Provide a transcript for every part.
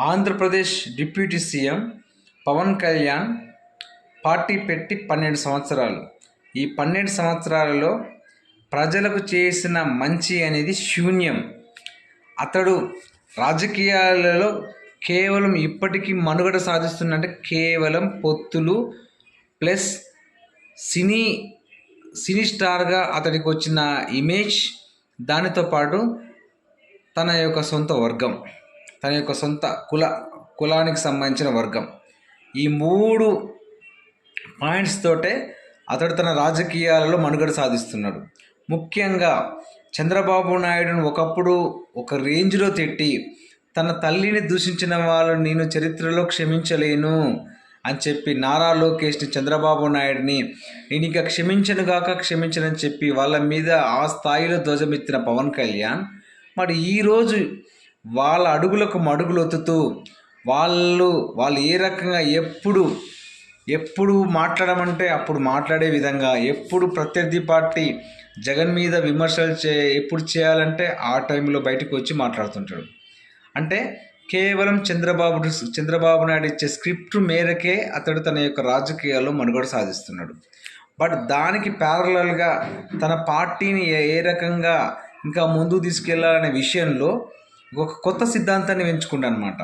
Andhra Pradesh deputy CM Pawan Kalyan party పెట్టి 12 సంవత్సరాలు. ఈ 12 సంవత్సరాలలో ప్రజలకు చేసిన మంచి అనేది శూన్యం. అతడు రాజకీయాలలో కేవలం ఇప్పటికీ మనుగడ సాధిస్తున్నంటే కేవలం పొత్తులు ప్లస్ సినీ స్టార్గా అతడికి వచ్చిన ఇమేజ్, దానితో పాటు తన యొక్క సొంత వర్గం, తన యొక్క సొంత కులానికి సంబంధించిన వర్గం, ఈ 3 పాయింట్స్ తోటే అతడు తన రాజకీయాలలో మనుగడ సాధిస్తున్నాడు. ముఖ్యంగా చంద్రబాబు నాయుడును ఒకప్పుడు ఒక రేంజ్లో తిట్టి, తన తల్లిని దూషించిన వాళ్ళు నేను చరిత్రలో క్షమించలేను అని చెప్పి నారా లోకేష్ని, చంద్రబాబు నాయుడిని నేను ఇక క్షమించనని చెప్పి వాళ్ళ మీద ఆ స్థాయిలో ధ్వజమెత్తిన పవన్ కళ్యాణ్ మరి ఈరోజు వాళ్ళ అడుగులకు మడుగులు ఒత్తుతూ వాళ్ళు ఏ రకంగా ఎప్పుడు మాట్లాడమంటే అప్పుడు మాట్లాడే విధంగా, ఎప్పుడు ప్రత్యర్థి పార్టీ జగన్ మీద విమర్శలు ఎప్పుడు చేయాలంటే ఆ టైంలో బయటకు వచ్చి మాట్లాడుతుంటాడు. అంటే కేవలం చంద్రబాబు నాయుడు ఇచ్చే స్క్రిప్ట్ మేరకే అతడు తన యొక్క రాజకీయాల్లో మనుగడ సాధిస్తున్నాడు. బట్ దానికి ప్యారలల్గా తన పార్టీని ఏ రకంగా ఇంకా ముందుకు తీసుకెళ్లాలనే విషయంలో ఒక కొత్త సిద్ధాంతాన్ని ఎంచుకుంటాడు అనమాట.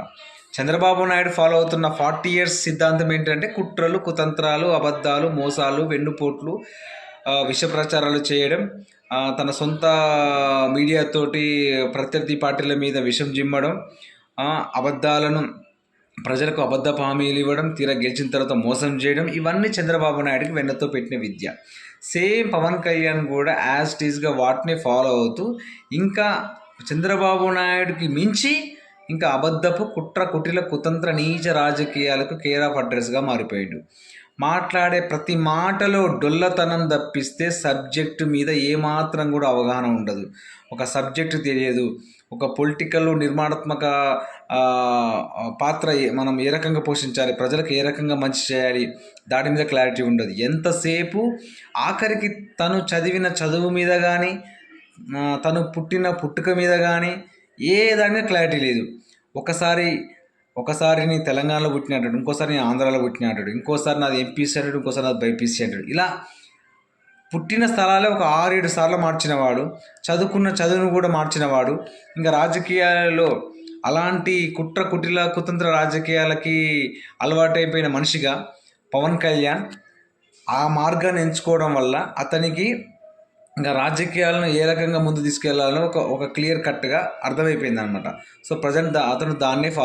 చంద్రబాబు నాయుడు ఫాలో అవుతున్న 40 years సిద్ధాంతం ఏంటంటే కుట్రలు, కుతంత్రాలు, అబద్ధాలు, మోసాలు, వెన్నుపోట్లు, విష ప్రచారాలు చేయడం, తన సొంత మీడియాతోటి ప్రత్యర్థి పార్టీల మీద విషం జిమ్మడం, ప్రజలకు అబద్ధపు హామీలు ఇవ్వడం, తీరా గెలిచిన తర్వాత మోసం చేయడం, ఇవన్నీ చంద్రబాబు నాయుడుకి వెన్నతో పెట్టిన విద్య. సేమ్ పవన్ కళ్యాణ్ కూడా యాజ్ ఇట్ ఈస్గా వాటిని ఫాలో అవుతూ ఇంకా చంద్రబాబు నాయుడుకి మించి ఇంకా అబద్ధపు కుట్ర కుతంత్ర నీచ రాజకీయాలకు కేర్ ఆఫ్ అడ్రస్గా మారిపోయాడు. మాట్లాడే ప్రతి మాటలో డొల్లతనం తప్పిస్తే సబ్జెక్టు మీద ఏమాత్రం కూడా అవగాహన ఉండదు. ఒక సబ్జెక్టు తెలియదు. ఒక పొలిటికల్ నిర్మాణాత్మక పాత్ర మనం ఏ రకంగా పోషించాలి, ప్రజలకు ఏ రకంగా మంచి చేయాలి, దాని మీద క్లారిటీ ఉండదు. ఎంతసేపు ఆఖరికి తను చదివిన చదువు మీద కానీ, తను పుట్టిన పుట్టుక మీద కానీ ఏ దాని మీద క్లారిటీ లేదు. ఒకసారి నీ తెలంగాణలో పుట్టినట్టు, ఇంకోసారి నేను ఆంధ్రాలో పుట్టినట్టు, ఇంకోసారి నాది ఎంపీసీ అంటాడు, ఇంకోసారి నాది బైపీసీ అంటాడు. ఇలా పుట్టిన స్థలాలే ఒక 6-7 సార్లు మార్చినవాడు, చదువుకున్న చదువును కూడా మార్చినవాడు. ఇంకా రాజకీయాలలో అలాంటి కుతంత్ర రాజకీయాలకి అలవాటైపోయిన మనిషిగా పవన్ కళ్యాణ్ ఆ మార్గాన్ని ఎంచుకోవడం వల్ల అతనికి ఇంకా రాజకీయాలను ఏ రకంగా ముందు తీసుకెళ్లాలో ఒక క్లియర్ కట్గా అర్థమైపోయింది అనమాట. సో ప్రజెంట్ అతను దాన్నే ఫాలో